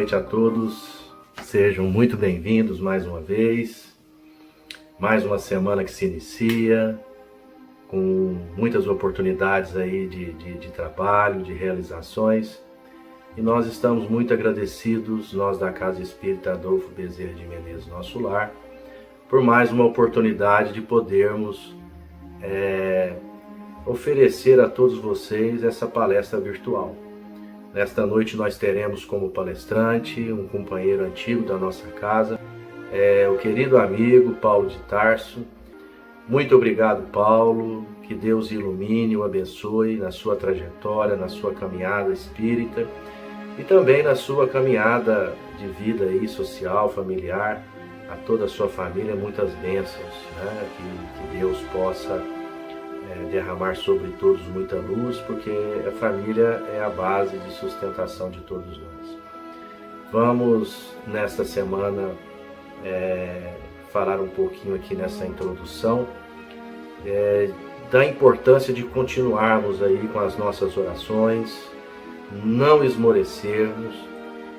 noite a todos, sejam muito bem-vindos mais uma vez, mais uma semana que se inicia, com muitas oportunidades aí de trabalho, de realizações, e nós estamos muito agradecidos, nós da Casa Espírita Adolfo Bezerra de Menezes, nosso lar, por mais uma oportunidade de podermos oferecer a todos vocês essa palestra virtual. Nesta noite nós teremos como palestrante um companheiro antigo da nossa casa, o querido amigo Paulo de Tarso. Muito obrigado, Paulo, que Deus ilumine, o abençoe na sua trajetória, na sua caminhada espírita e também na sua caminhada de vida aí, social, familiar, a toda a sua família, muitas bênçãos, né? Que Deus possa derramar sobre todos muita luz, porque a família é a base de sustentação de todos nós. Vamos, nesta semana, falar um pouquinho aqui nessa introdução da importância de continuarmos aí com as nossas orações, não esmorecermos,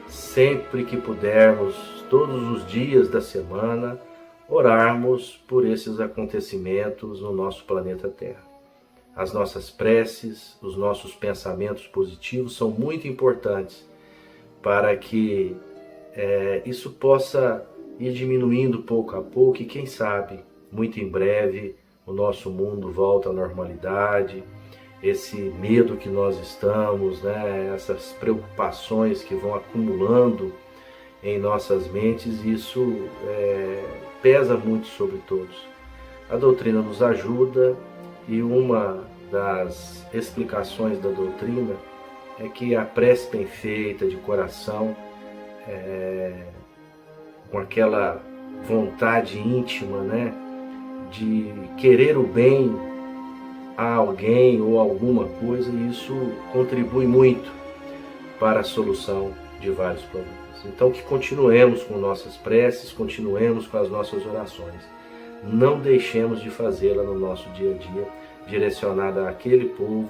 sempre que pudermos, todos os dias da semana, orarmos por esses acontecimentos no nosso planeta Terra. As nossas preces, os nossos pensamentos positivos são muito importantes para que isso possa ir diminuindo pouco a pouco e quem sabe, muito em breve, o nosso mundo volta à normalidade, esse medo que nós estamos, né, essas preocupações que vão acumulando em nossas mentes, isso pesa muito sobre todos. A doutrina nos ajuda e uma das explicações da doutrina é que a prece bem feita, de coração, com aquela vontade íntima, né, de querer o bem a alguém ou alguma coisa, isso contribui muito para a solução de vários problemas. Então que continuemos com nossas preces, continuemos com as nossas orações. Não deixemos de fazê-la no nosso dia a dia, direcionada àquele povo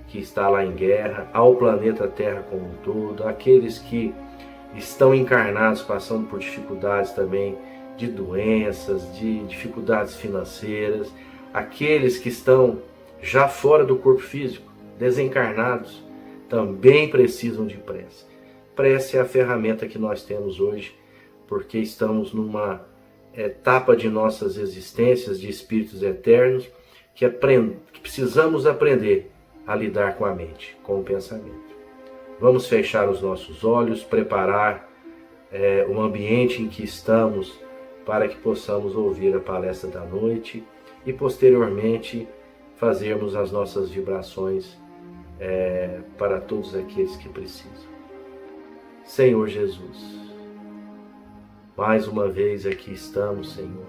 que está lá em guerra, ao planeta Terra como um todo, àqueles que estão encarnados passando por dificuldades também de doenças, de dificuldades financeiras, aqueles que estão já fora do corpo físico, desencarnados, também precisam de prece. Prece é a ferramenta que nós temos hoje, porque estamos numa etapa de nossas existências de espíritos eternos que precisamos aprender a lidar com a mente, com o pensamento. Vamos fechar os nossos olhos, preparar o ambiente em que estamos para que possamos ouvir a palestra da noite e posteriormente fazermos as nossas vibrações para todos aqueles que precisam. Senhor Jesus, mais uma vez aqui estamos, Senhor,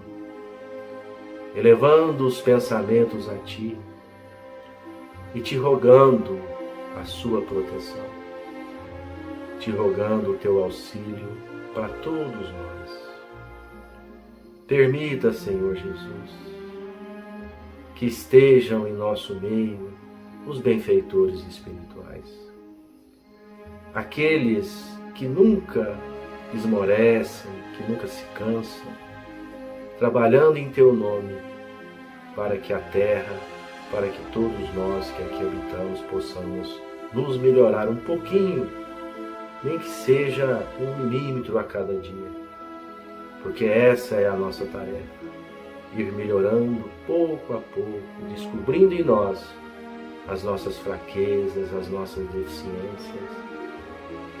elevando os pensamentos a Ti e Te rogando a Sua proteção, Te rogando o Teu auxílio para todos nós. Permita, Senhor Jesus, que estejam em nosso meio os benfeitores espirituais, aqueles que nunca esmorecem, que nunca se cansam, trabalhando em Teu nome, para que a terra, para que todos nós que aqui habitamos possamos nos melhorar um pouquinho, nem que seja 1 milímetro a cada dia, porque essa é a nossa tarefa, ir melhorando pouco a pouco, descobrindo em nós as nossas fraquezas, as nossas deficiências,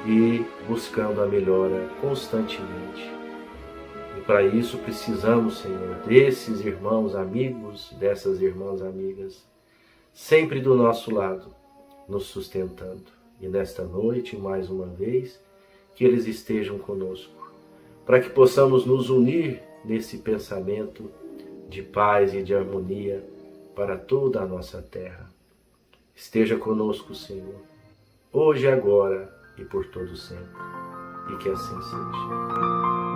e buscando a melhora constantemente. E para isso precisamos, Senhor, desses irmãos amigos, dessas irmãs amigas, sempre do nosso lado, nos sustentando. E nesta noite, mais uma vez, que eles estejam conosco, para que possamos nos unir nesse pensamento de paz e de harmonia para toda a nossa terra. Esteja conosco, Senhor, hoje e agora, e por todo sempre, e que assim seja.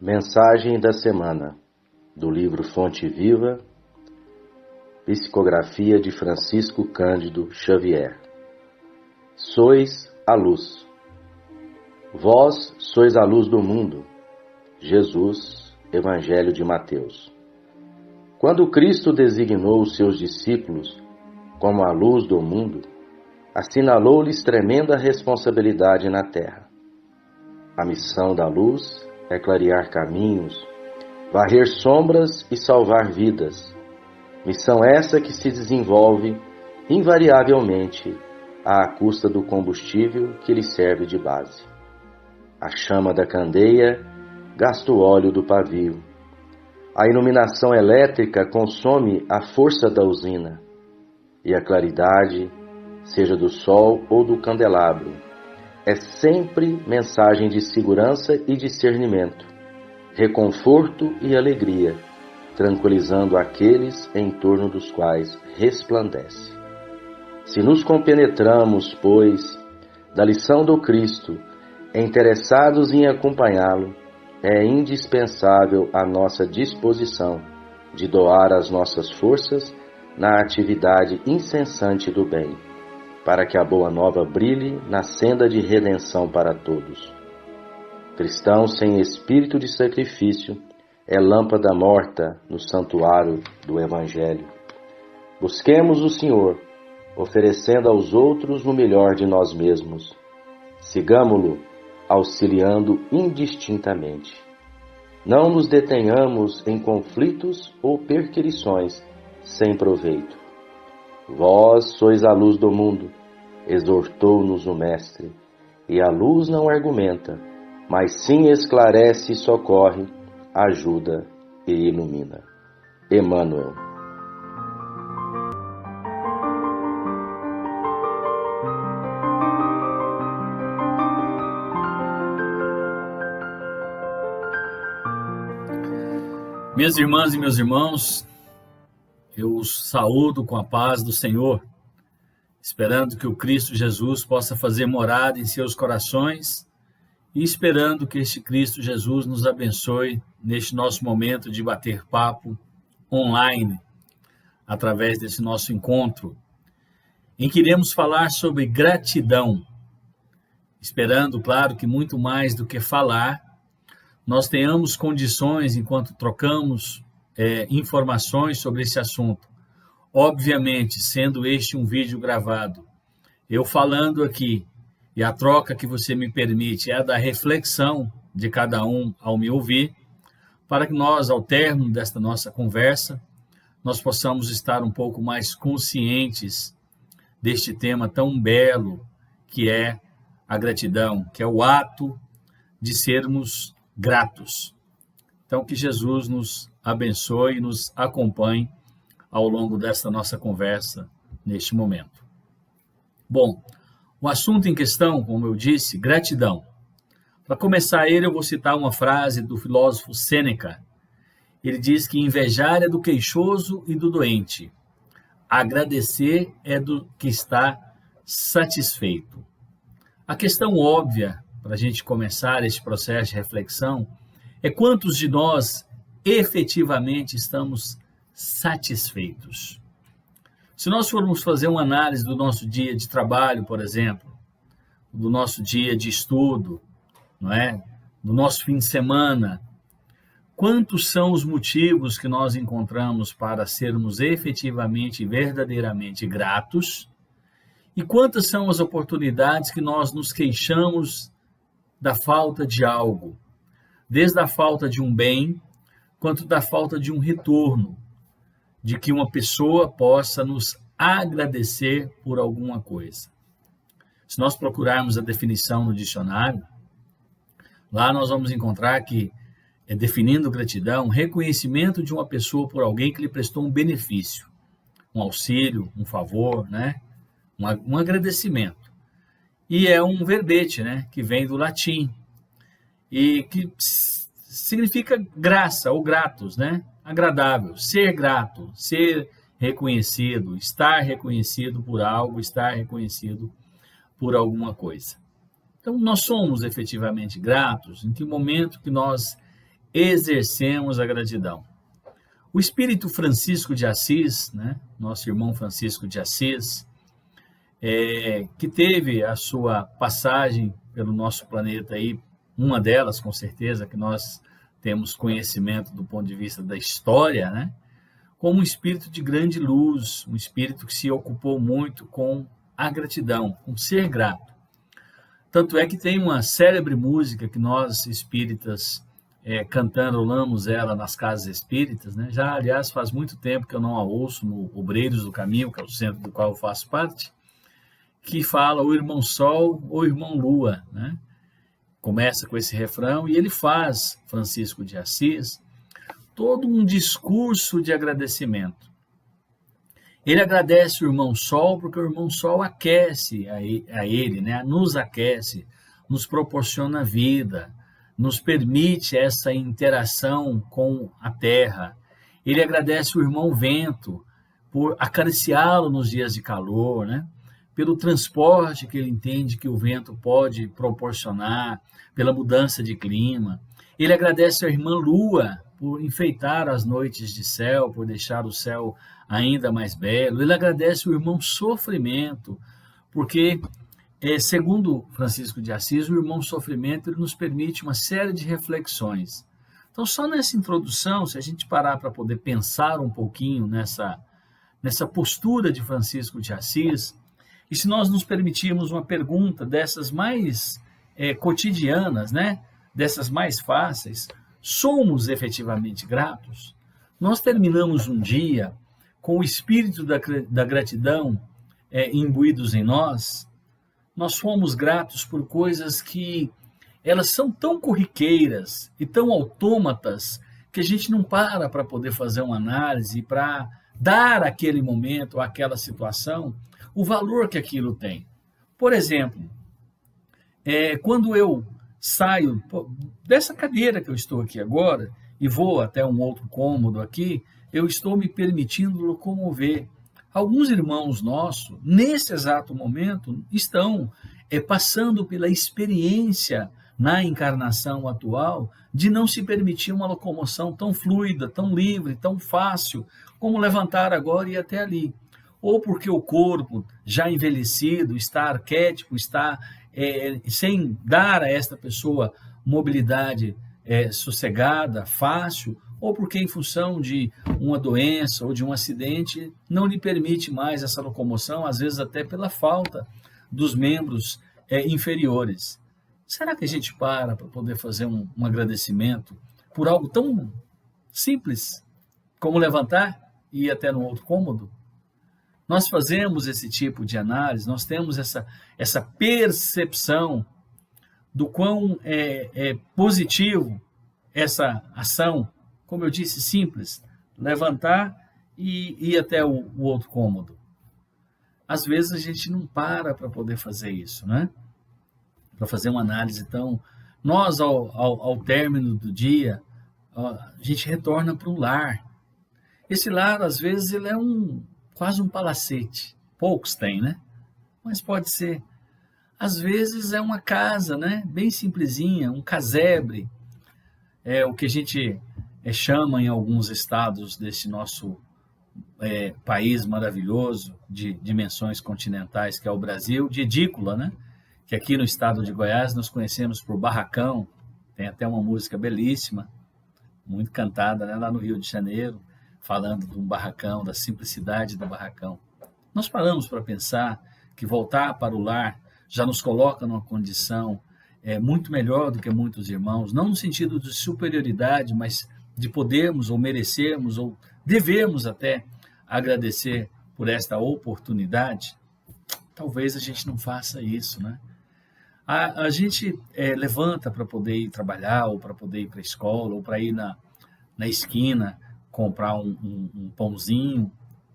Mensagem da semana, do livro Fonte Viva, psicografia de Francisco Cândido Xavier. Sois a luz. Vós sois a luz do mundo. Jesus, Evangelho de Mateus. Quando Cristo designou os seus discípulos como a luz do mundo, assinalou-lhes tremenda responsabilidade na terra. A missão da luz é clarear caminhos, varrer sombras e salvar vidas. Missão essa que se desenvolve invariavelmente à custa do combustível que lhe serve de base. A chama da candeia gasta o óleo do pavio. A iluminação elétrica consome a força da usina. E a claridade, seja do sol ou do candelabro, é sempre mensagem de segurança e discernimento, reconforto e alegria, tranquilizando aqueles em torno dos quais resplandece. Se nos compenetramos, pois, da lição do Cristo, interessados em acompanhá-lo, é indispensável a nossa disposição de doar as nossas forças na atividade incessante do bem, para que a boa nova brilhe na senda de redenção para todos. Cristão sem espírito de sacrifício é lâmpada morta no santuário do Evangelho. Busquemos o Senhor, oferecendo aos outros o melhor de nós mesmos. Sigamo-lo, auxiliando indistintamente. Não nos detenhamos em conflitos ou perquirições sem proveito. Vós sois a luz do mundo, exortou-nos o Mestre, e a luz não argumenta, mas sim esclarece e socorre, ajuda e ilumina. Emmanuel. Minhas irmãs e meus irmãos, eu os saúdo com a paz do Senhor, esperando que o Cristo Jesus possa fazer morada em seus corações e esperando que este Cristo Jesus nos abençoe neste nosso momento de bater papo online, através desse nosso encontro, em que iremos falar sobre gratidão, esperando, claro, que muito mais do que falar, nós tenhamos condições, enquanto trocamos informações sobre esse assunto. Obviamente, sendo este um vídeo gravado, eu falando aqui, e a troca que você me permite é da reflexão de cada um ao me ouvir, para que nós, ao término desta nossa conversa, nós possamos estar um pouco mais conscientes deste tema tão belo que é a gratidão, que é o ato de sermos gratos. Então, que Jesus nos abençoe e nos acompanhe ao longo desta nossa conversa neste momento. Bom, o assunto em questão, como eu disse, gratidão. Para começar eu vou citar uma frase do filósofo Sêneca. Ele diz que invejar é do queixoso e do doente. Agradecer é do que está satisfeito. A questão óbvia, para a gente começar este processo de reflexão, é quantos de nós efetivamente estamos satisfeitos. Se nós formos fazer uma análise do nosso dia de trabalho, por exemplo, do nosso dia de estudo, não é? Do nosso fim de semana, quantos são os motivos que nós encontramos para sermos efetivamente e verdadeiramente gratos? E quantas são as oportunidades que nós nos queixamos da falta de algo? Desde a falta de um bem, quanto da falta de um retorno, de que uma pessoa possa nos agradecer por alguma coisa. Se nós procurarmos a definição no dicionário, lá nós vamos encontrar que, definindo gratidão, reconhecimento de uma pessoa por alguém que lhe prestou um benefício, um auxílio, um favor, né? Um agradecimento. E é um verbete, né? Que vem do latim, e que significa graça ou gratos, né? Agradável, ser grato, ser reconhecido, estar reconhecido por algo, estar reconhecido por alguma coisa. Então, nós somos efetivamente gratos em que momento que nós exercemos a gratidão. O espírito Francisco de Assis, né, nosso irmão Francisco de Assis, que teve a sua passagem pelo nosso planeta aí, uma delas com certeza que nós temos conhecimento do ponto de vista da história, né, como um espírito de grande luz, um espírito que se ocupou muito com a gratidão, com ser grato. Tanto é que tem uma célebre música que nós espíritas cantarolamos ela nas casas espíritas, né? Já, aliás, faz muito tempo que eu não a ouço no Obreiros do Caminho, que é o centro do qual eu faço parte, que fala o irmão Sol ou irmão Lua, né? Começa com esse refrão e ele faz, Francisco de Assis, todo um discurso de agradecimento. Ele agradece o irmão Sol porque o irmão Sol aquece a ele, né? Nos aquece, nos proporciona vida, nos permite essa interação com a terra. Ele agradece o irmão Vento por acariciá-lo nos dias de calor, né? Pelo transporte que ele entende que o vento pode proporcionar, pela mudança de clima. Ele agradece a irmã Lua por enfeitar as noites de céu, por deixar o céu ainda mais belo. Ele agradece o irmão Sofrimento, porque segundo Francisco de Assis, o irmão Sofrimento ele nos permite uma série de reflexões. Então, só nessa introdução, se a gente parar para poder pensar um pouquinho nessa postura de Francisco de Assis, e se nós nos permitirmos uma pergunta dessas mais cotidianas, né? Dessas mais fáceis, somos efetivamente gratos? Nós terminamos um dia com o espírito da gratidão imbuídos em nós? Nós fomos gratos por coisas que elas são tão corriqueiras e tão autômatas que a gente não para poder fazer uma análise para dar àquele momento, àquela situação, o valor que aquilo tem. Por exemplo, quando eu saio dessa cadeira que eu estou aqui agora e vou até um outro cômodo aqui, eu estou me permitindo locomover. Alguns irmãos nossos, nesse exato momento, estão passando pela experiência na encarnação atual de não se permitir uma locomoção tão fluida, tão livre, tão fácil, como levantar agora e ir até ali. Ou porque o corpo, já envelhecido, está arquétipo, está sem dar a esta pessoa mobilidade sossegada, fácil, ou porque em função de uma doença ou de um acidente não lhe permite mais essa locomoção, às vezes até pela falta dos membros inferiores. Será que a gente para poder fazer um agradecimento por algo tão simples como levantar e ir até no outro cômodo? Nós fazemos esse tipo de análise, nós temos essa percepção do quão positivo essa ação, como eu disse, simples, levantar e ir até o outro cômodo. Às vezes a gente não para poder fazer isso, né? Para fazer uma análise. Então, nós, ao término do dia, a gente retorna para o lar. Esse lar, às vezes, ele é quase um palacete. Poucos têm, né? Mas pode ser. Às vezes é uma casa, né? Bem simplesinha, um casebre. É o que a gente chama em alguns estados desse nosso país maravilhoso, de dimensões continentais, que é o Brasil, de edícula, né? Que aqui no estado de Goiás nós conhecemos por barracão. Tem até uma música belíssima, muito cantada, né? Lá no Rio de Janeiro, falando de um barracão, da simplicidade do barracão. Nós paramos para pensar que voltar para o lar já nos coloca numa condição muito melhor do que muitos irmãos, não no sentido de superioridade, mas de podermos ou merecermos ou devemos até agradecer por esta oportunidade. Talvez a gente não faça isso, né? A gente levanta para poder ir trabalhar, ou para poder ir para a escola, ou para ir na esquina comprar um pãozinho.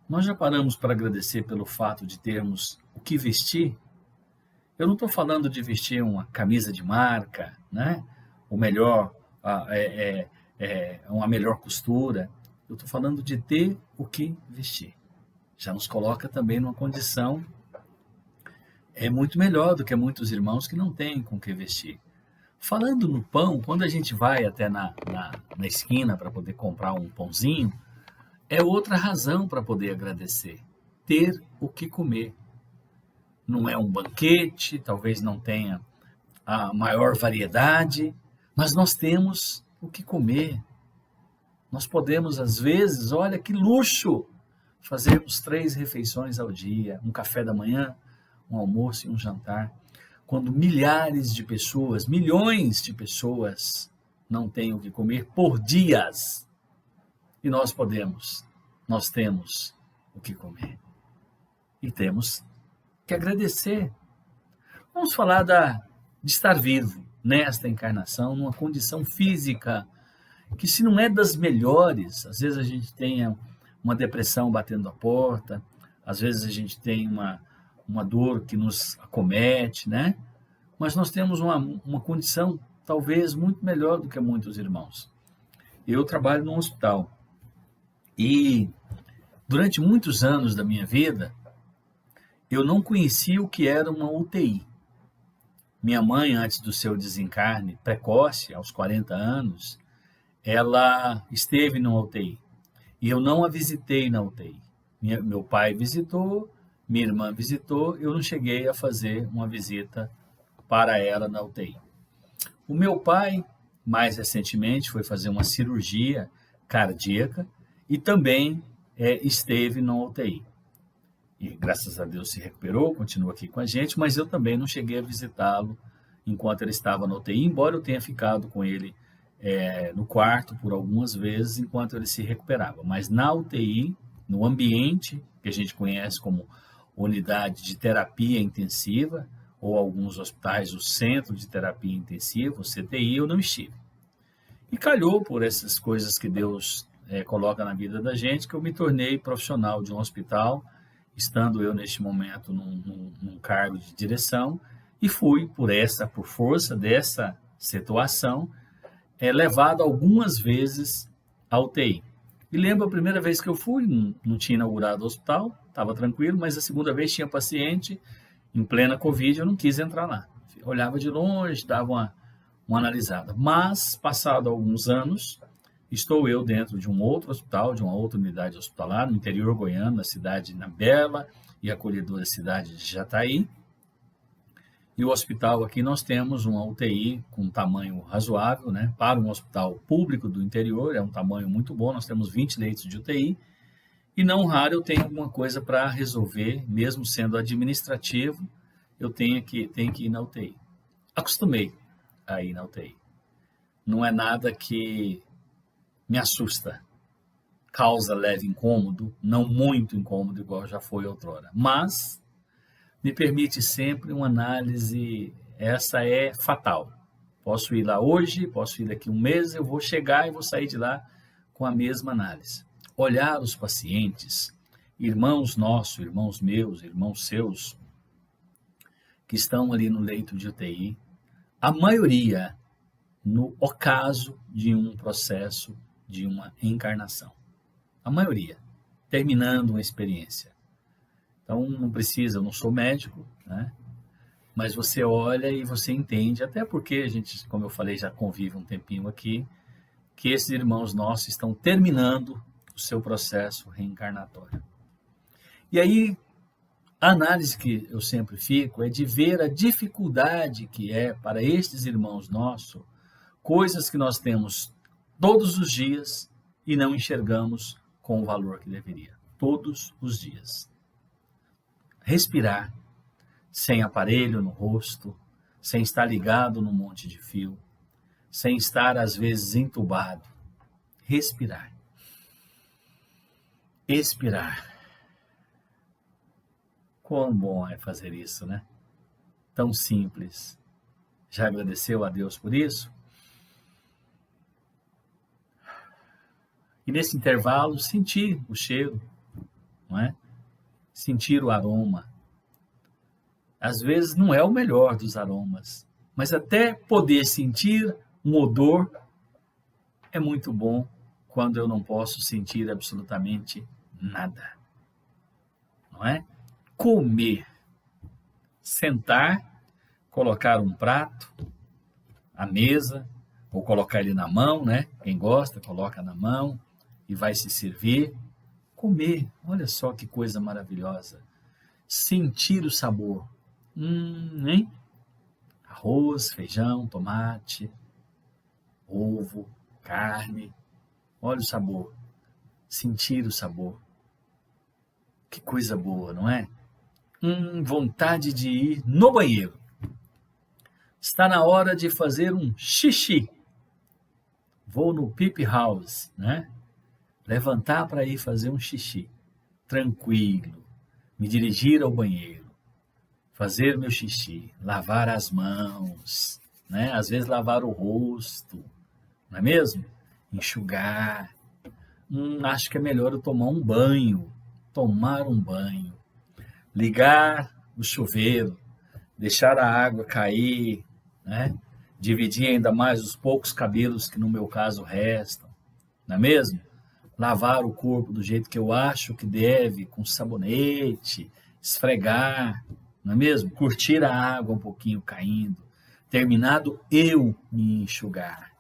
Nós já paramos para agradecer pelo fato de termos o que vestir? Eu não estou falando de vestir uma camisa de marca, né? O melhor, uma melhor costura. Eu estou falando de ter o que vestir. Já nos coloca também numa condição muito melhor do que muitos irmãos que não têm com o que vestir. Falando no pão, quando a gente vai até na esquina para poder comprar um pãozinho, é outra razão para poder agradecer. Ter o que comer. Não é um banquete, talvez não tenha a maior variedade, mas nós temos o que comer. Nós podemos, às vezes, olha que luxo, fazermos 3 refeições ao dia, um café da manhã, um almoço e um jantar, quando milhares de pessoas, milhões de pessoas não têm o que comer por dias. E nós temos o que comer. E temos que agradecer. Vamos falar de estar vivo nesta encarnação, numa condição física que, se não é das melhores, às vezes a gente tem uma depressão batendo a porta, às vezes a gente tem uma dor que nos acomete, né? Mas nós temos uma condição talvez muito melhor do que muitos irmãos. Eu trabalho num hospital e durante muitos anos da minha vida eu não conhecia o que era uma UTI. Minha mãe, antes do seu desencarne precoce, aos 40 anos, ela esteve numa UTI. E eu não a visitei na UTI. Meu pai visitou, minha irmã visitou, eu não cheguei a fazer uma visita para ela na UTI. O meu pai, mais recentemente, foi fazer uma cirurgia cardíaca e também esteve na UTI. E graças a Deus se recuperou, continua aqui com a gente, mas eu também não cheguei a visitá-lo enquanto ele estava na UTI, embora eu tenha ficado com ele no quarto por algumas vezes enquanto ele se recuperava. Mas na UTI, no ambiente que a gente conhece como unidade de terapia intensiva, ou alguns hospitais, o Centro de Terapia Intensiva, o CTI, eu não estive. E calhou por essas coisas que Deus coloca na vida da gente, que eu me tornei profissional de um hospital, estando eu neste momento num cargo de direção, e fui, por força dessa situação, levado algumas vezes à UTI. E lembro a primeira vez que eu fui, não tinha inaugurado o hospital, estava tranquilo, mas a segunda vez tinha paciente em plena Covid, eu não quis entrar lá. Olhava de longe, dava uma analisada. Mas, passado alguns anos, estou eu dentro de um outro hospital, de uma outra unidade hospitalar, no interior goiano, na bela e acolhedora cidade de Jataí. E o hospital aqui nós temos uma UTI com um tamanho razoável, né? Para um hospital público do interior, é um tamanho muito bom, nós temos 20 leitos de UTI, e não raro eu tenho alguma coisa para resolver, mesmo sendo administrativo, eu tenho que ir na UTI. Acostumei a ir na UTI. Não é nada que me assusta, causa leve incômodo, não muito incômodo, igual já foi outrora, mas me permite sempre uma análise, essa é fatal. Posso ir lá hoje, posso ir daqui um mês, eu vou chegar e vou sair de lá com a mesma análise. Olhar os pacientes, irmãos nossos, irmãos meus, irmãos seus, que estão ali no leito de UTI, a maioria no ocaso de um processo de uma encarnação. A maioria, terminando uma experiência. Então, não precisa, eu não sou médico, né? Mas você olha e você entende, até porque a gente, como eu falei, já convive um tempinho aqui, que esses irmãos nossos estão terminando o seu processo reencarnatório. E aí, a análise que eu sempre fico é de ver a dificuldade que é para estes irmãos nossos, coisas que nós temos todos os dias e não enxergamos com o valor que deveria. Todos os dias. Respirar, sem aparelho no rosto, sem estar ligado num monte de fio, sem estar, às vezes, entubado. Respirar. Expirar. Quão bom é fazer isso, né? Tão simples. Já agradeceu a Deus por isso? E nesse intervalo, sentir o cheiro, não é? Sentir o aroma. Às vezes não é o melhor dos aromas, mas até poder sentir um odor é muito bom quando eu não posso sentir absolutamente nada. Não é? Comer, sentar, colocar um prato, à mesa, ou colocar ele na mão, né? Quem gosta, coloca na mão e vai se servir. Comer, olha só que coisa maravilhosa. Sentir o sabor. Hein? Arroz, feijão, tomate, ovo, carne. Olha o sabor. Sentir o sabor. Que coisa boa, não é? Vontade de ir no banheiro. Está na hora de fazer um xixi. Vou no pipi house, né? Levantar para ir fazer um xixi. Tranquilo. Me dirigir ao banheiro. Fazer meu xixi. Lavar as mãos, né? Às vezes lavar o rosto, não é mesmo? Enxugar. Acho que é melhor eu tomar um banho. Tomar um banho. Ligar o chuveiro. Deixar a água cair, né? Dividir ainda mais os poucos cabelos que no meu caso restam, não é mesmo? Lavar o corpo do jeito que eu acho que deve, com sabonete, esfregar, não é mesmo? Curtir a água um pouquinho caindo. Terminado, eu me enxugar.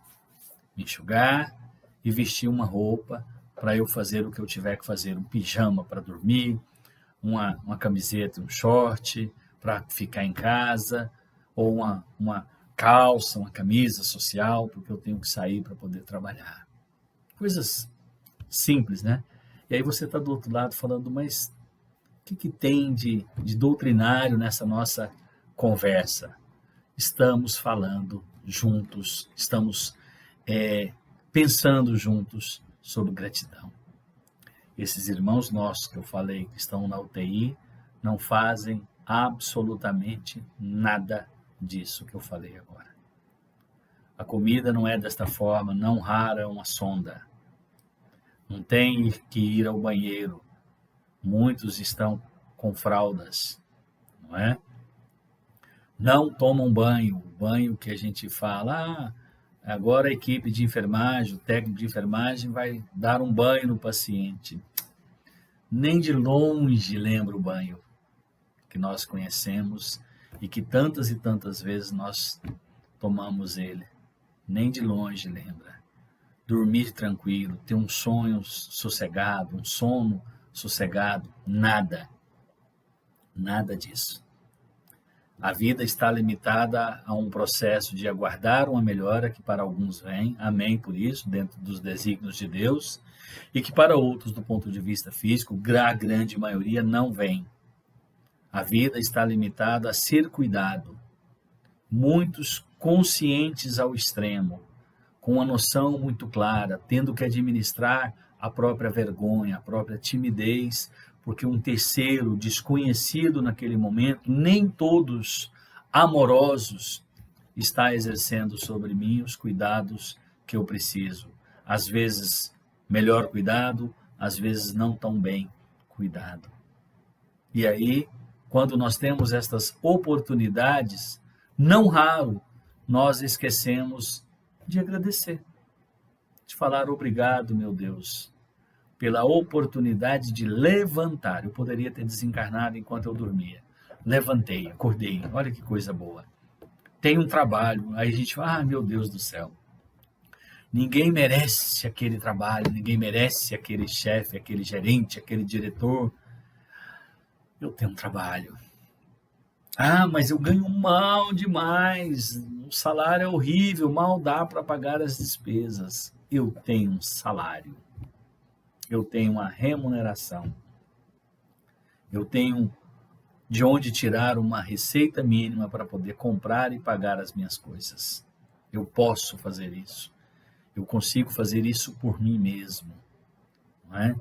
Me enxugar e vestir uma roupa para eu fazer o que eu tiver que fazer. Um pijama para dormir, uma camiseta, um short para ficar em casa, ou uma calça, uma camisa social, porque eu tenho que sair para poder trabalhar. Coisas simples, né? E aí você está do outro lado falando, mas o que tem de doutrinário nessa nossa conversa? Estamos falando juntos, estamos pensando juntos sobre gratidão. Esses irmãos nossos que eu falei que estão na UTI não fazem absolutamente nada disso que eu falei agora. A comida não é desta forma, não rara uma sonda. Não tem que ir ao banheiro. Muitos estão com fraldas, não é? Não tomam banho. O banho que a gente fala, agora a equipe de enfermagem, o técnico de enfermagem vai dar um banho no paciente. Nem de longe lembra o banho que nós conhecemos e que tantas e tantas vezes nós tomamos ele. Nem de longe lembra. Dormir tranquilo, ter um sonho sossegado, um sono sossegado, nada. Nada disso. A vida está limitada a um processo de aguardar uma melhora que para alguns vem, amém por isso, dentro dos desígnios de Deus, e que para outros, do ponto de vista físico, a grande maioria não vem. A vida está limitada a ser cuidado. Muitos conscientes ao extremo, com uma noção muito clara, tendo que administrar a própria vergonha, a própria timidez, porque um terceiro desconhecido naquele momento, nem todos amorosos, está exercendo sobre mim os cuidados que eu preciso. Às vezes melhor cuidado, às vezes não tão bem cuidado. E aí, quando nós temos estas oportunidades, não raro, nós esquecemos de agradecer, de falar obrigado, meu Deus, pela oportunidade de levantar. Eu poderia ter desencarnado enquanto eu dormia. Levantei, acordei, olha que coisa boa. Tem um trabalho, aí a gente fala, meu Deus do céu, ninguém merece aquele trabalho, ninguém merece aquele chefe, aquele gerente, aquele diretor. Eu tenho um trabalho. Mas eu ganho mal demais, o salário é horrível, mal dá para pagar as despesas. Eu tenho um salário, eu tenho uma remuneração, eu tenho de onde tirar uma receita mínima para poder comprar e pagar as minhas coisas. Eu posso fazer isso, eu consigo fazer isso por mim mesmo, não é?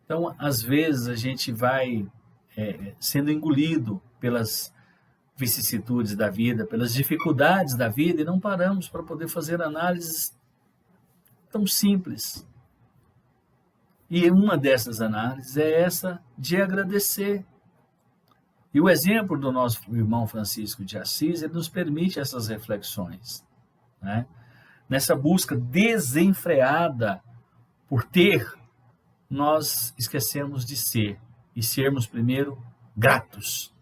Então, às vezes a gente vai sendo engolido pelas vicissitudes da vida, pelas dificuldades da vida, e não paramos para poder fazer análises tão simples. E uma dessas análises é essa de agradecer. E o exemplo do nosso irmão Francisco de Assis, ele nos permite essas reflexões, né? Nessa busca desenfreada por ter, nós esquecemos de ser, e sermos primeiro gratos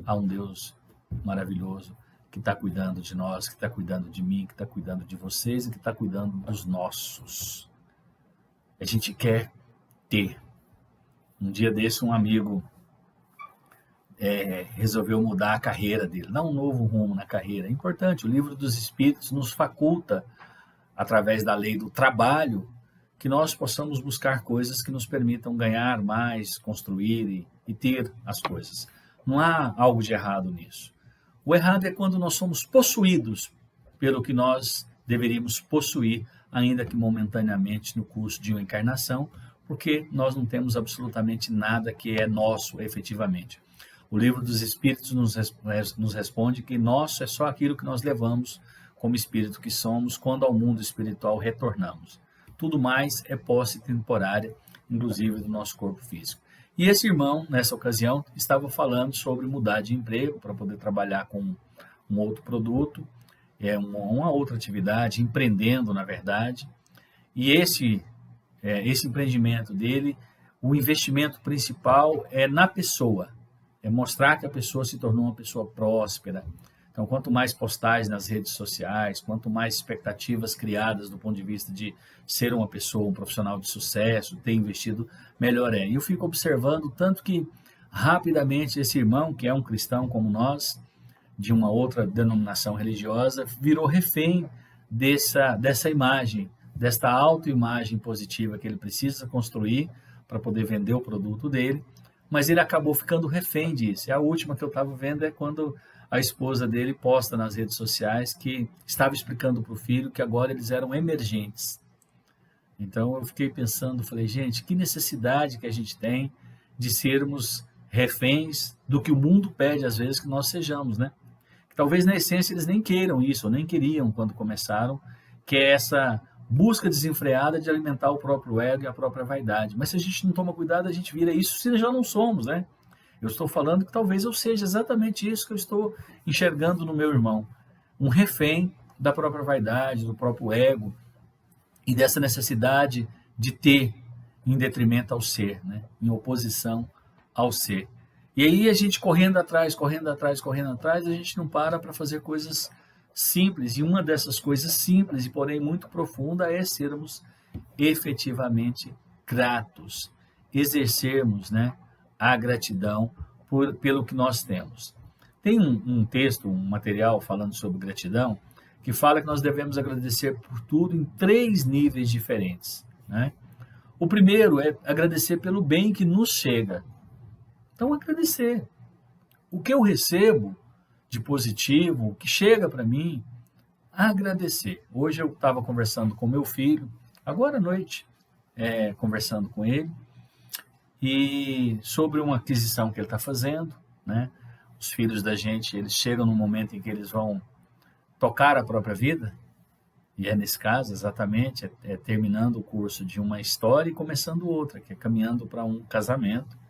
a um Deus maravilhoso que está cuidando de nós, que está cuidando de mim, que está cuidando de vocês e que está cuidando dos nossos. A gente quer ter. Um dia desse, um amigo resolveu mudar a carreira dele, dar um novo rumo na carreira. É importante, o Livro dos Espíritos nos faculta, através da lei do trabalho, que nós possamos buscar coisas que nos permitam ganhar mais, construir e ter as coisas. Não há algo de errado nisso. O errado é quando nós somos possuídos pelo que nós deveríamos possuir, ainda que momentaneamente no curso de uma encarnação, porque nós não temos absolutamente nada que é nosso efetivamente. O Livro dos Espíritos nos responde que nosso é só aquilo que nós levamos como espírito que somos quando ao mundo espiritual retornamos. Tudo mais é posse temporária, inclusive do nosso corpo físico. E esse irmão, nessa ocasião, estava falando sobre mudar de emprego para poder trabalhar com um outro produto, uma outra atividade, empreendendo, na verdade. E esse empreendimento dele, o investimento principal é na pessoa, é mostrar que a pessoa se tornou uma pessoa próspera. Então, quanto mais postagens nas redes sociais, quanto mais expectativas criadas do ponto de vista de ser uma pessoa, um profissional de sucesso, ter investido, melhor é. E eu fico observando tanto que, rapidamente, esse irmão, que é um cristão como nós, de uma outra denominação religiosa, virou refém dessa imagem, desta autoimagem positiva que ele precisa construir para poder vender o produto dele, mas ele acabou ficando refém disso. E a última que eu estava vendo é quando a esposa dele posta nas redes sociais que estava explicando para o filho que agora eles eram emergentes. Então eu fiquei pensando, falei, gente, que necessidade que a gente tem de sermos reféns do que o mundo pede às vezes que nós sejamos, né? Talvez na essência eles nem queiram isso, ou nem queriam quando começaram, que é essa busca desenfreada de alimentar o próprio ego e a própria vaidade. Mas se a gente não toma cuidado, a gente vira isso se já não somos, né? Eu estou falando que talvez eu seja exatamente isso que eu estou enxergando no meu irmão. Um refém da própria vaidade, do próprio ego e dessa necessidade de ter em detrimento ao ser, né? Em oposição ao ser. E aí a gente correndo atrás, a gente não para fazer coisas simples. E uma dessas coisas simples, e porém muito profunda, é sermos efetivamente gratos, exercermos, né, a gratidão pelo que nós temos. Tem um texto, um material falando sobre gratidão, que fala que nós devemos agradecer por tudo em 3 níveis diferentes, né? O primeiro é agradecer pelo bem que nos chega. Então, agradecer. O que eu recebo de positivo, o que chega para mim, agradecer. Hoje eu estava conversando com meu filho, agora à noite, conversando com ele, e sobre uma aquisição que ele está fazendo, né? Os filhos da gente, eles chegam num momento em que eles vão tocar a própria vida, e é nesse caso, exatamente, terminando o curso de uma história e começando outra, que é caminhando para um casamento.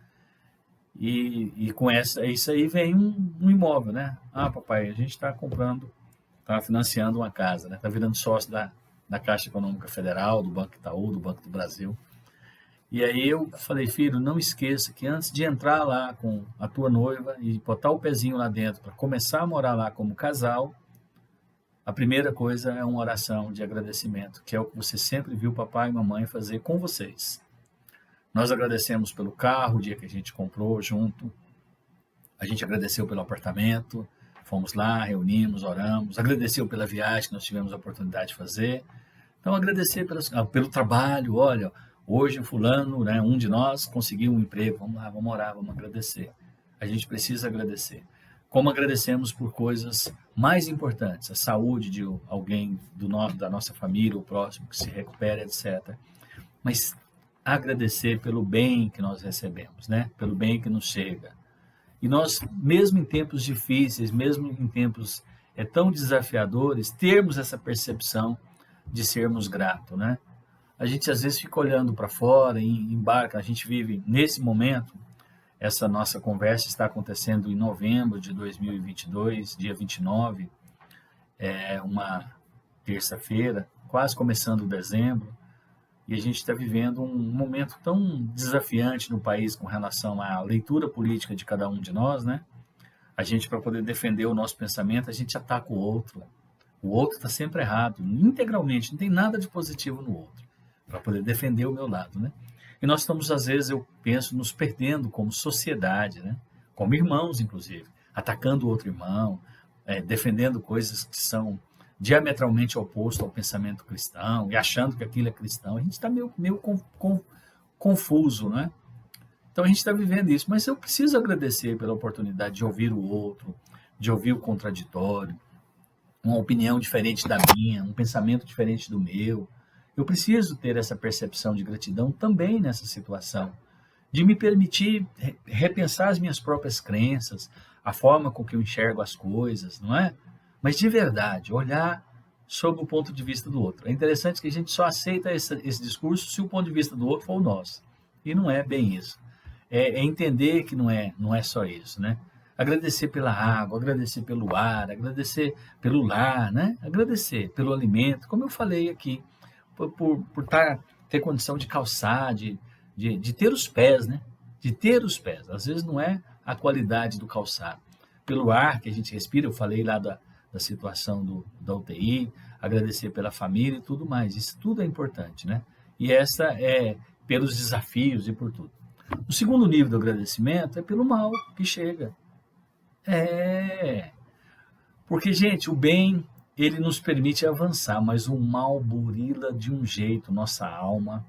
E com isso aí vem um imóvel, né? Ah, papai, a gente está financiando uma casa, né? Está virando sócio da Caixa Econômica Federal, do Banco Itaú, do Banco do Brasil. E aí eu falei, filho, não esqueça que antes de entrar lá com a tua noiva e botar o pezinho lá dentro para começar a morar lá como casal, a primeira coisa é uma oração de agradecimento, que é o que você sempre viu papai e mamãe fazer com vocês. Nós agradecemos pelo carro, o dia que a gente comprou junto. A gente agradeceu pelo apartamento. Fomos lá, reunimos, oramos. Agradeceu pela viagem que nós tivemos a oportunidade de fazer. Então, agradecer pelo trabalho. Olha, hoje o fulano, né, um de nós, conseguiu um emprego. Vamos lá, vamos orar, vamos agradecer. A gente precisa agradecer. Como agradecemos por coisas mais importantes. A saúde de alguém da nossa família, o próximo, que se recupera, etc. Mas agradecer pelo bem que nós recebemos, né? Pelo bem que nos chega. E nós, mesmo em tempos difíceis, mesmo em tempos tão desafiadores, termos essa percepção de sermos gratos, né? A gente às vezes fica olhando para fora e embarca, a gente vive nesse momento, essa nossa conversa está acontecendo em novembro de 2022, dia 29, uma terça-feira, quase começando dezembro, e a gente está vivendo um momento tão desafiante no país com relação à leitura política de cada um de nós, né? A gente, para poder defender o nosso pensamento, a gente ataca o outro. O outro está sempre errado, integralmente, não tem nada de positivo no outro, para poder defender o meu lado, né? E nós estamos, às vezes, eu penso, nos perdendo como sociedade, né? Como irmãos, inclusive, atacando o outro irmão, defendendo coisas que são diametralmente opostas ao pensamento cristão e achando que aquilo é cristão. A gente está meio confuso, né? Então a gente está vivendo isso, mas eu preciso agradecer pela oportunidade de ouvir o outro, de ouvir o contraditório, uma opinião diferente da minha, um pensamento diferente do meu. Eu preciso ter essa percepção de gratidão também nessa situação, de me permitir repensar as minhas próprias crenças, a forma com que eu enxergo as coisas, não é? Mas de verdade, olhar sob o ponto de vista do outro. É interessante que a gente só aceita esse discurso se o ponto de vista do outro for o nosso. E não é bem isso. É entender que não é só isso, né? Agradecer pela água, agradecer pelo ar, agradecer pelo lar, né? Agradecer pelo alimento, como eu falei aqui, por ter condição de calçar, de ter os pés, né? De ter os pés. Às vezes não é a qualidade do calçado. Pelo ar que a gente respira, eu falei lá da situação da UTI, agradecer pela família e tudo mais. Isso tudo é importante, né? E essa é pelos desafios e por tudo. O segundo nível do agradecimento é pelo mal que chega. Porque, gente, o bem, ele nos permite avançar, mas o mal burila de um jeito nossa alma.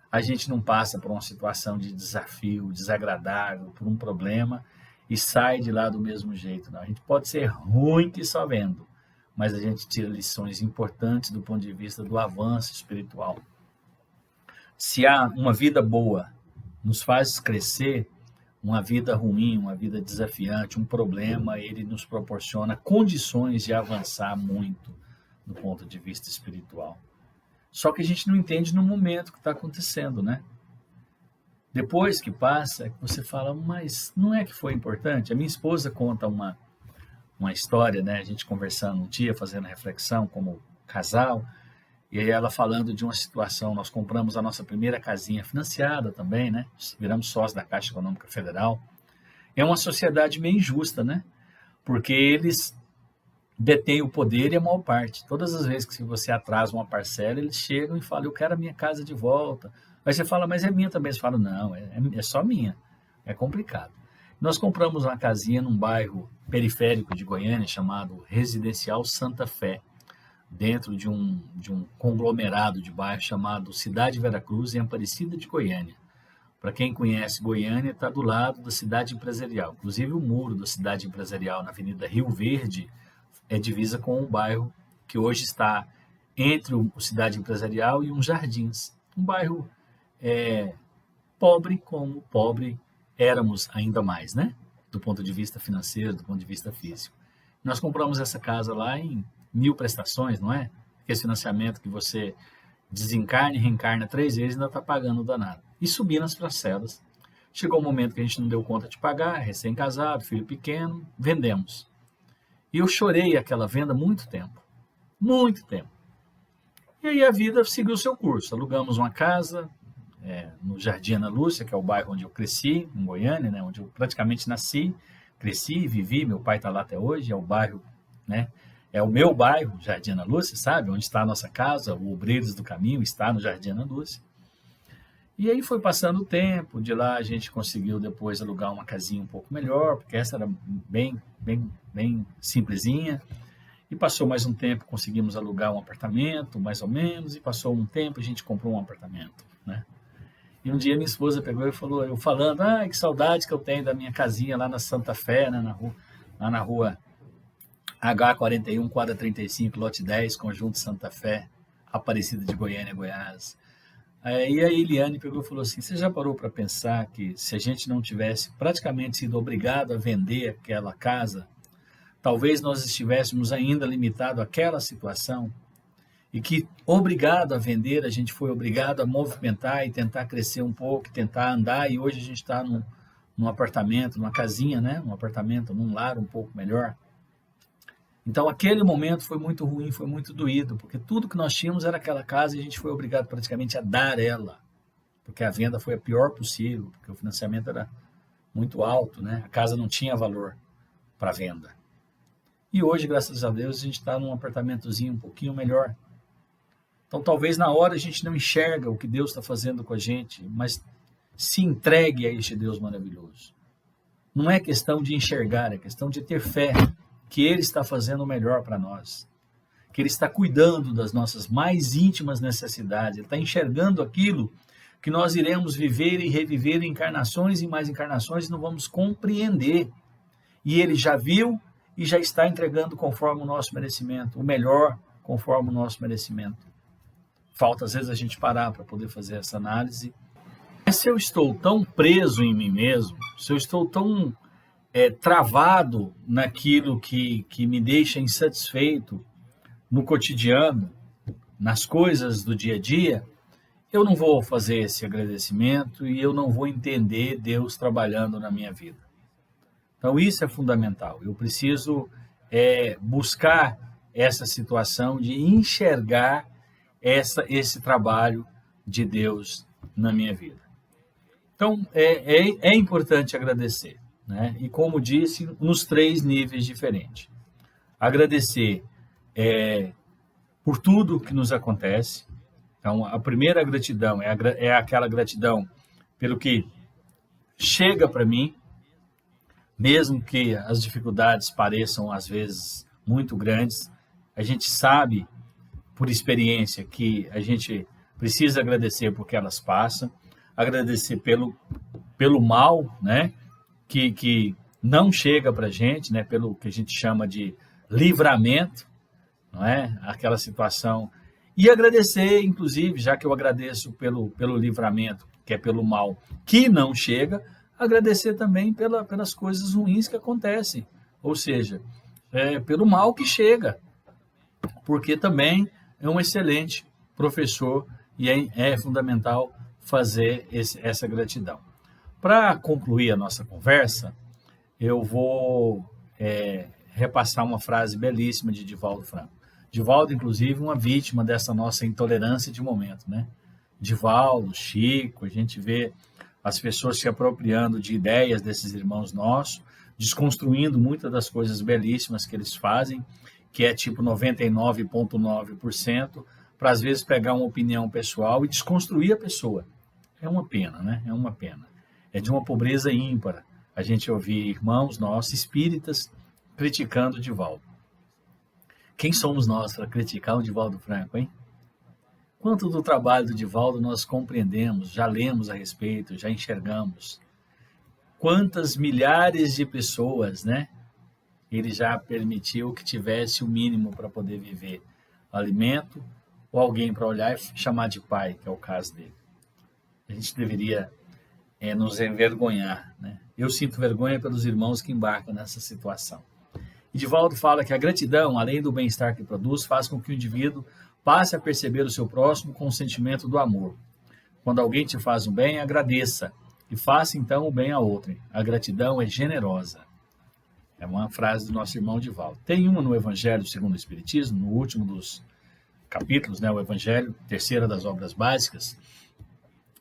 A gente não passa por uma situação de desafio, desagradável, por um problema e sai de lá do mesmo jeito. Não. A gente pode ser ruim que só vendo, mas a gente tira lições importantes do ponto de vista do avanço espiritual. Se há uma vida boa nos faz crescer, uma vida ruim, uma vida desafiante, um problema, ele nos proporciona condições de avançar muito do ponto de vista espiritual. Só que a gente não entende no momento que está acontecendo, né? Depois que passa, é que você fala, mas não é que foi importante? A minha esposa conta uma história, né? A gente conversando um dia, fazendo reflexão como casal, e aí ela falando de uma situação, nós compramos a nossa primeira casinha financiada também, né? Viramos sócios da Caixa Econômica Federal. É uma sociedade meio injusta, né? Porque eles detêm o poder e a maior parte. Todas as vezes que você atrasa uma parcela, eles chegam e falam, eu quero a minha casa de volta. Aí você fala, mas é minha também. Você fala, não, é só minha. É complicado. Nós compramos uma casinha num bairro periférico de Goiânia, chamado Residencial Santa Fé, dentro de um conglomerado de bairros chamado Cidade Veracruz e Aparecida de Goiânia. Para quem conhece Goiânia, está do lado da cidade empresarial. Inclusive o muro da cidade empresarial na Avenida Rio Verde é divisa com o bairro que hoje está entre o Cidade Empresarial e uns Jardins. Um bairro pobre, como pobre éramos ainda mais, né? Do ponto de vista financeiro, do ponto de vista físico. Nós compramos essa casa lá em 1000 prestações, não é? Esse financiamento que você desencarna e reencarna 3 vezes e ainda está pagando o danado. E subindo as parcelas. Chegou um momento que a gente não deu conta de pagar, recém-casado, filho pequeno, vendemos. E eu chorei aquela venda muito tempo. Muito tempo. E aí a vida seguiu o seu curso. Alugamos uma casa no Jardim Ana Lúcia, que é o bairro onde eu cresci, em Goiânia, né? Onde eu praticamente nasci, cresci, vivi, meu pai está lá até hoje, é o bairro, né? É o meu bairro, Jardim Ana Lúcia, sabe? Onde está a nossa casa, o Obreiros do Caminho está no Jardim Ana Lúcia. E aí foi passando o tempo, de lá a gente conseguiu depois alugar uma casinha um pouco melhor, porque essa era bem simplesinha. E passou mais um tempo, conseguimos alugar um apartamento, mais ou menos, e passou um tempo, a gente comprou um apartamento, né? E um dia minha esposa pegou e falou, eu falando, que saudade que eu tenho da minha casinha lá na Santa Fé, né, lá na rua H41, quadra 35, lote 10, Conjunto Santa Fé, Aparecida de Goiânia, Goiás. E a Eliane pegou e falou assim, você já parou para pensar que se a gente não tivesse praticamente sido obrigado a vender aquela casa, talvez nós estivéssemos ainda limitado àquela situação e que, obrigado a vender, a gente foi obrigado a movimentar e tentar crescer um pouco, tentar andar, e hoje a gente está num apartamento, numa casinha, né? Num apartamento, num lar um pouco melhor. Então, aquele momento foi muito ruim, foi muito doído, porque tudo que nós tínhamos era aquela casa e a gente foi obrigado praticamente a dar ela, porque a venda foi a pior possível, porque o financiamento muito alto, né? A casa não tinha valor para venda. E hoje, graças a Deus, a gente está num apartamentozinho um pouquinho melhor. Então, talvez na hora a gente não enxerga o que Deus está fazendo com a gente, mas se entregue a este Deus maravilhoso. Não é questão de enxergar, é questão de ter fé que Ele está fazendo o melhor para nós, que Ele está cuidando das nossas mais íntimas necessidades, Ele está enxergando aquilo que nós iremos viver e reviver em encarnações e mais encarnações e não vamos compreender. E Ele já viu e já está entregando conforme o nosso merecimento, o melhor conforme o nosso merecimento. Falta às vezes a gente parar para poder fazer essa análise. Mas se eu estou tão preso em mim mesmo, se eu estou tão travado naquilo que me deixa insatisfeito no cotidiano, nas coisas do dia a dia, eu não vou fazer esse agradecimento e eu não vou entender Deus trabalhando na minha vida. Então isso é fundamental. Eu preciso buscar essa situação de enxergar esse trabalho de Deus na minha vida. Então é importante agradecer, né? E como disse, nos 3 níveis diferentes. Agradecer por tudo que nos acontece. Então, a primeira gratidão é aquela gratidão pelo que chega para mim, mesmo que as dificuldades pareçam, às vezes, muito grandes. A gente sabe, por experiência, que a gente precisa agradecer porque elas passam, agradecer pelo mal, né, que não chega para a gente, né, pelo que a gente chama de livramento, não é? Aquela situação. E agradecer, inclusive, já que eu agradeço pelo livramento, que é pelo mal que não chega, agradecer também pelas coisas ruins que acontecem, ou seja, pelo mal que chega, porque também é um excelente professor e é fundamental fazer essa gratidão. Para concluir a nossa conversa, eu vou repassar uma frase belíssima de Divaldo Franco. Divaldo, inclusive, uma vítima dessa nossa intolerância de momento, né? Divaldo, Chico, a gente vê as pessoas se apropriando de ideias desses irmãos nossos, desconstruindo muitas das coisas belíssimas que eles fazem, que é tipo 99,9%, para às vezes pegar uma opinião pessoal e desconstruir a pessoa. É uma pena, né? É uma pena. É de uma pobreza ímpar a gente ouvir irmãos nossos, espíritas, criticando Divaldo. Quem somos nós para criticar o Divaldo Franco, hein? Quanto do trabalho do Divaldo nós compreendemos, já lemos a respeito, já enxergamos. Quantas milhares de pessoas, né? Ele já permitiu que tivesse o mínimo para poder viver. Alimento ou alguém para olhar e chamar de pai, que é o caso dele. A gente deveria nos envergonhar, né? Eu sinto vergonha pelos irmãos que embarcam nessa situação. E Divaldo fala que a gratidão, além do bem-estar que produz, faz com que o indivíduo passe a perceber o seu próximo com o sentimento do amor. Quando alguém te faz um bem, agradeça e faça então o bem a outrem. A gratidão é generosa. É uma frase do nosso irmão Divaldo. Tem uma no Evangelho segundo o Espiritismo, no último dos capítulos, né, o Evangelho, terceira das obras básicas,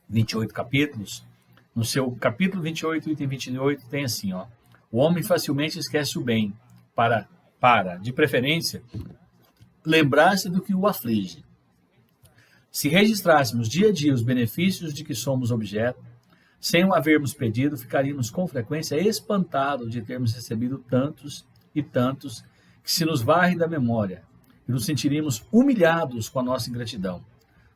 28 capítulos. No seu capítulo 28, item 28, tem assim, ó: o homem facilmente esquece o bem, para, de preferência, lembrar-se do que o aflige. Se registrássemos dia a dia os benefícios de que somos objeto, sem o havermos pedido, ficaríamos com frequência espantados de termos recebido tantos e tantos que se nos varre da memória e nos sentiríamos humilhados com a nossa ingratidão.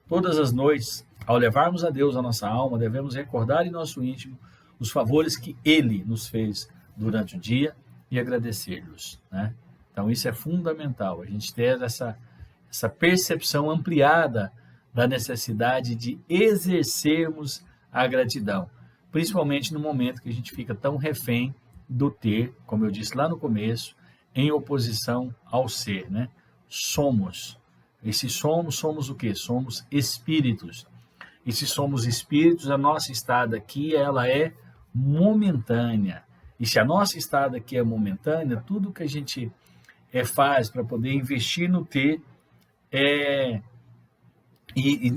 Todas as noites, ao levarmos a Deus a nossa alma, devemos recordar em nosso íntimo os favores que Ele nos fez durante o dia e agradecer-lhes, né? Então isso é fundamental, a gente ter essa percepção ampliada da necessidade de exercermos a gratidão, principalmente no momento que a gente fica tão refém do ter, como eu disse lá no começo, em oposição ao ser, né? Somos. E se somos o quê? Somos espíritos. E se somos espíritos, a nossa estada aqui, ela é momentânea. E se a nossa estada aqui é momentânea, tudo que a gente faz para poder investir no ter e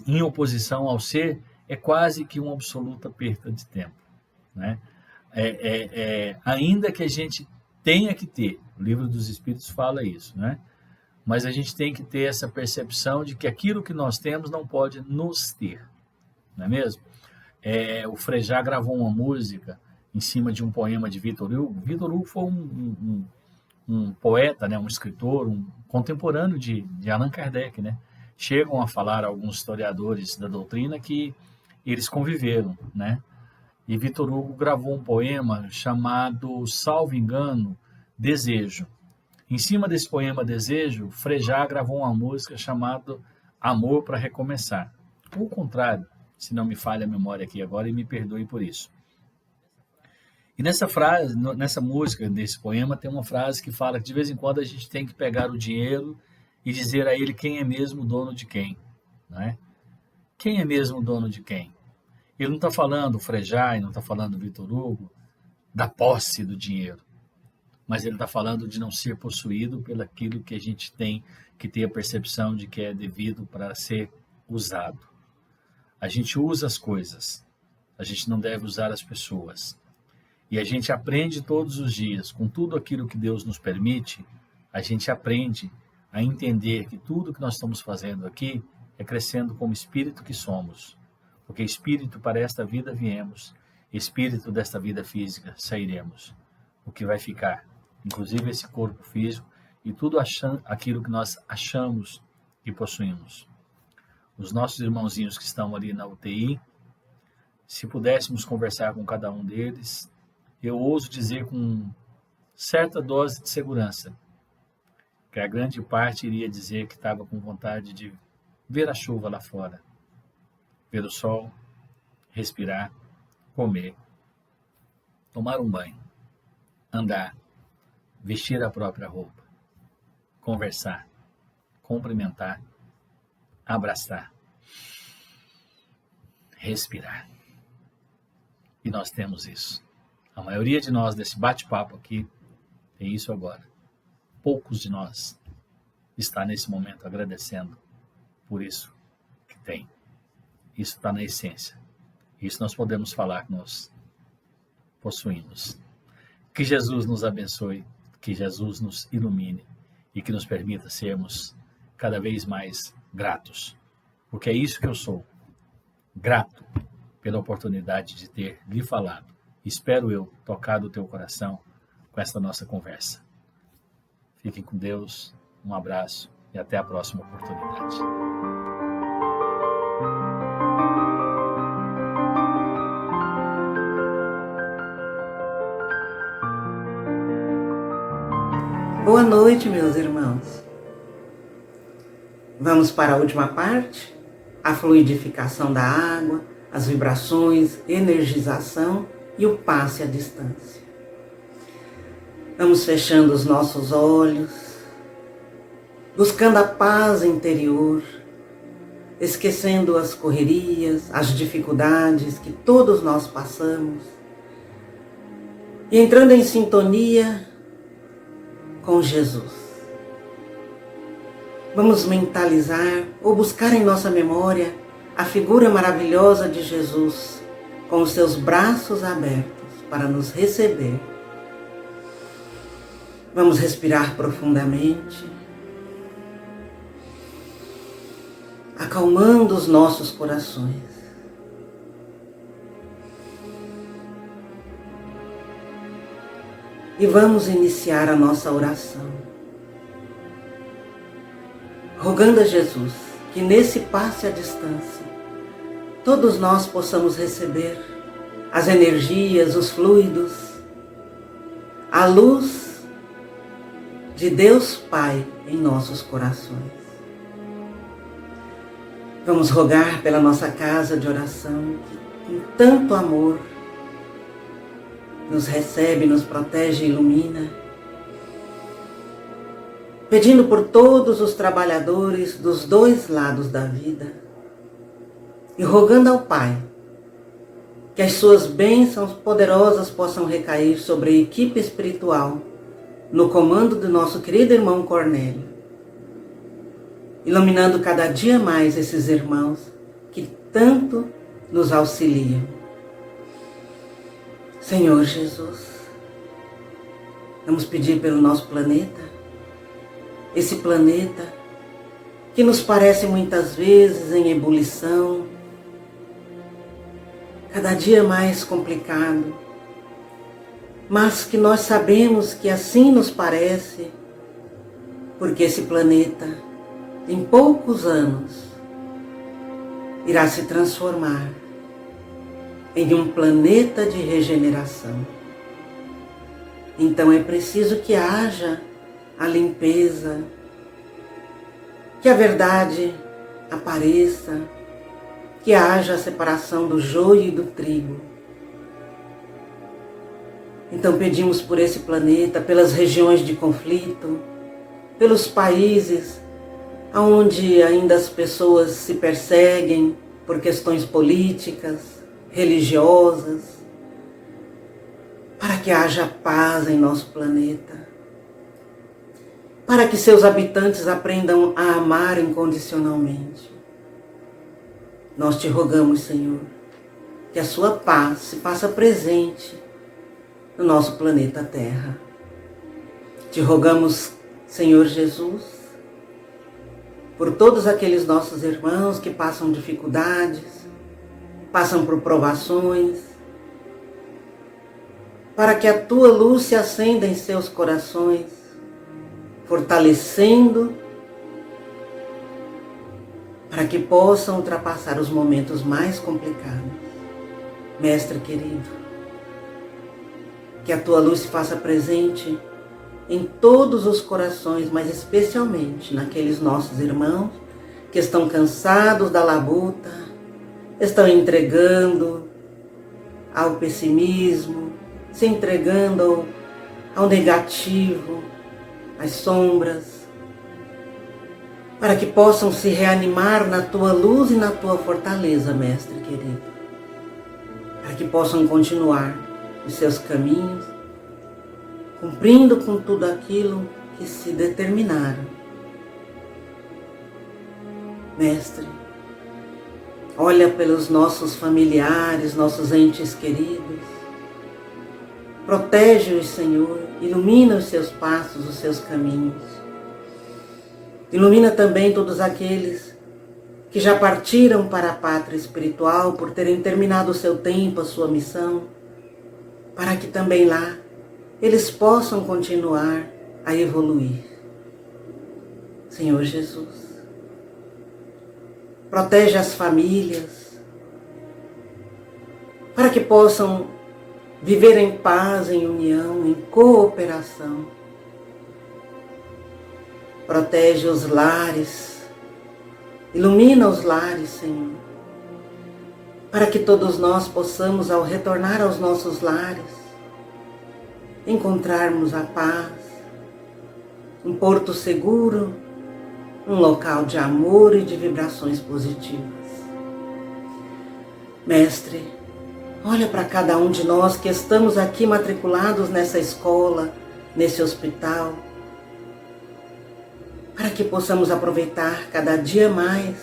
em oposição ao ser é quase que uma absoluta perda de tempo, né? ainda que a gente tenha que ter, o Livro dos Espíritos fala isso, né? Mas a gente tem que ter essa percepção de que aquilo que nós temos não pode nos ter, não é mesmo? O Frejá gravou uma música em cima de um poema de Victor Hugo. Victor Hugo foi um poeta, né, um escritor, um contemporâneo de Allan Kardec, né? Chegam a falar alguns historiadores da doutrina que eles conviveram, né? E Victor Hugo gravou um poema chamado, salvo engano, Desejo. Em cima desse poema Desejo, Frejá gravou uma música chamada Amor para Recomeçar. Ou o contrário, se não me falha a memória aqui agora, e me perdoe por isso. E nessa frase, nessa música, nesse poema, tem uma frase que fala que de vez em quando a gente tem que pegar o dinheiro e dizer a ele quem é mesmo o dono de quem, não é? Quem é mesmo o dono de quem? Ele não está falando, o Frejá, não está falando o Victor Hugo, da posse do dinheiro, mas ele está falando de não ser possuído pelo aquilo que a gente tem que ter a percepção de que é devido para ser usado. A gente usa as coisas, a gente não deve usar as pessoas. E a gente aprende todos os dias, com tudo aquilo que Deus nos permite, a gente aprende a entender que tudo que nós estamos fazendo aqui é crescendo como espírito que somos. Porque espírito para esta vida viemos, espírito desta vida física sairemos. O que vai ficar, inclusive esse corpo físico e tudo aquilo que nós achamos que possuímos. Os nossos irmãozinhos que estão ali na UTI, se pudéssemos conversar com cada um deles, eu ouso dizer com certa dose de segurança, que a grande parte iria dizer que estava com vontade de ver a chuva lá fora, ver o sol, respirar, comer, tomar um banho, andar, vestir a própria roupa, conversar, cumprimentar, abraçar, respirar. E nós temos isso. A maioria de nós desse bate-papo aqui tem isso agora. Poucos de nós está nesse momento agradecendo por isso que tem. Isso está na essência. Isso nós podemos falar que nós possuímos. Que Jesus nos abençoe, que Jesus nos ilumine e que nos permita sermos cada vez mais gratos. Porque é isso que eu sou. Grato pela oportunidade de ter lhe falado. Espero eu tocar o teu coração com esta nossa conversa. Fiquem com Deus, um abraço e até a próxima oportunidade. Boa noite, meus irmãos. Vamos para a última parte, a fluidificação da água, as vibrações, energização e o passe à distância. Vamos fechando os nossos olhos, buscando a paz interior, esquecendo as correrias, as dificuldades que todos nós passamos e entrando em sintonia com Jesus. Vamos mentalizar ou buscar em nossa memória a figura maravilhosa de Jesus com os seus braços abertos para nos receber. Vamos respirar profundamente, acalmando os nossos corações. E vamos iniciar a nossa oração, rogando a Jesus que nesse passe à distância, todos nós possamos receber as energias, os fluidos, a luz de Deus Pai em nossos corações. Vamos rogar pela nossa casa de oração, que com tanto amor nos recebe, nos protege e ilumina, pedindo por todos os trabalhadores dos dois lados da vida e rogando ao Pai que as suas bênçãos poderosas possam recair sobre a equipe espiritual no comando do nosso querido irmão Cornélio, iluminando cada dia mais esses irmãos que tanto nos auxiliam. Senhor Jesus, vamos pedir pelo nosso planeta, esse planeta que nos parece muitas vezes em ebulição, cada dia mais complicado, mas que nós sabemos que assim nos parece, porque esse planeta, em poucos anos, irá se transformar em um planeta de regeneração. Então é preciso que haja a limpeza, que a verdade apareça, que haja a separação do joio e do trigo. Então pedimos por esse planeta, pelas regiões de conflito, pelos países onde ainda as pessoas se perseguem por questões políticas, religiosas, para que haja paz em nosso planeta, para que seus habitantes aprendam a amar incondicionalmente. Nós te rogamos, Senhor, que a sua paz se faça presente no nosso planeta Terra. Te rogamos, Senhor Jesus, por todos aqueles nossos irmãos que passam dificuldades, passam por provações, para que a tua luz se acenda em seus corações, fortalecendo, para que possam ultrapassar os momentos mais complicados. Mestre querido, que a tua luz se faça presente em todos os corações, mas especialmente naqueles nossos irmãos que estão cansados da labuta, estão entregando ao pessimismo, se entregando ao negativo, às sombras, para que possam se reanimar na tua luz e na tua fortaleza, Mestre querido, para que possam continuar os seus caminhos, cumprindo com tudo aquilo que se determinaram. Mestre, olha pelos nossos familiares, nossos entes queridos. Protege-os, Senhor. Ilumina os seus passos, os seus caminhos. Ilumina também todos aqueles que já partiram para a pátria espiritual por terem terminado o seu tempo, a sua missão, para que também lá eles possam continuar a evoluir. Senhor Jesus, protege as famílias, para que possam viver em paz, em união, em cooperação. Protege os lares, ilumina os lares, Senhor, para que todos nós possamos, ao retornar aos nossos lares, encontrarmos a paz, um porto seguro, um local de amor e de vibrações positivas. Mestre, olha para cada um de nós que estamos aqui matriculados nessa escola, nesse hospital, para que possamos aproveitar cada dia mais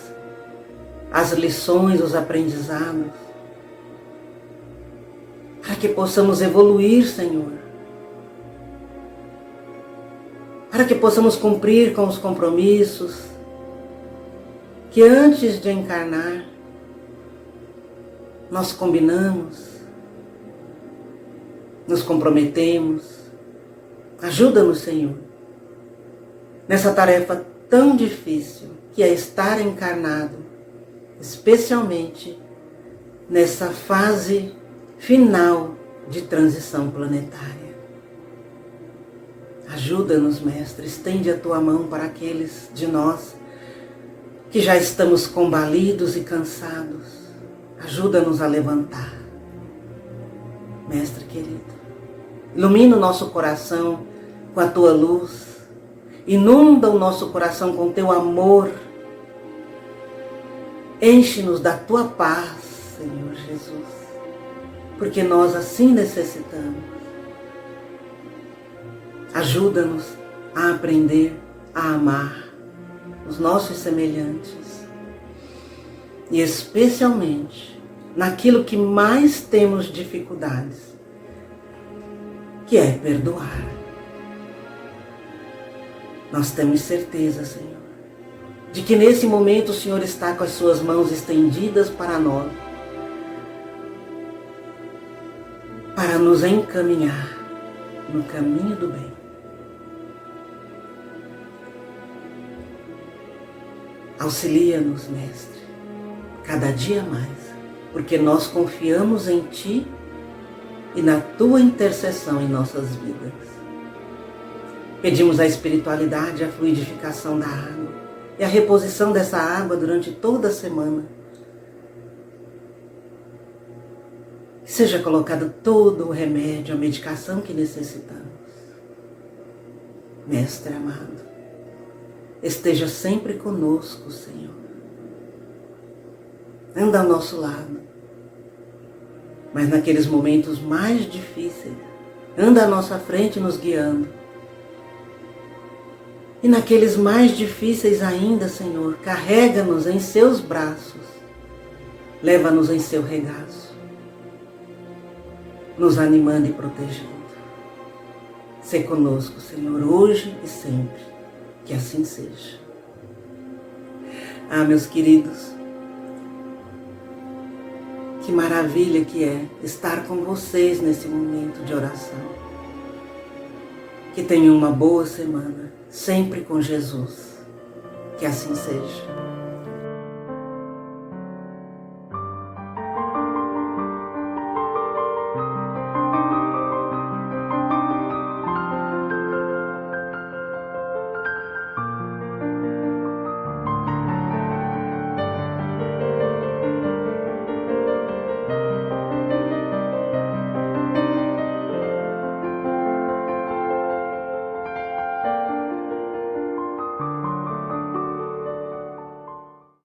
as lições, os aprendizados, para que possamos evoluir, Senhor, para que possamos cumprir com os compromissos que antes de encarnar nós combinamos, nos comprometemos. Ajuda-nos, Senhor, nessa tarefa tão difícil que é estar encarnado, especialmente nessa fase final de transição planetária. Ajuda-nos, Mestre, estende a tua mão para aqueles de nós que já estamos combalidos e cansados. Ajuda-nos a levantar. Mestre querido, ilumina o nosso coração com a tua luz, inunda o nosso coração com teu amor, enche-nos da tua paz, Senhor Jesus, porque nós assim necessitamos. Ajuda-nos a aprender a amar os nossos semelhantes e especialmente naquilo que mais temos dificuldades, que é perdoar. Nós temos certeza, Senhor, de que nesse momento o Senhor está com as suas mãos estendidas para nós, para nos encaminhar no caminho do bem. Auxilia-nos, Mestre, cada dia mais, porque nós confiamos em Ti e na Tua intercessão em nossas vidas. Pedimos a espiritualidade, a fluidificação da água e a reposição dessa água durante toda a semana. Que seja colocado todo o remédio, a medicação que necessitamos. Mestre amado, esteja sempre conosco, Senhor. Anda ao nosso lado, mas naqueles momentos mais difíceis, anda à nossa frente nos guiando. E naqueles mais difíceis ainda, Senhor, carrega-nos em seus braços, leva-nos em seu regaço, nos animando e protegendo. Sê conosco, Senhor, hoje e sempre, que assim seja. Ah, meus queridos, que maravilha que é estar com vocês nesse momento de oração. Que tenham uma boa semana, sempre com Jesus. Que assim seja.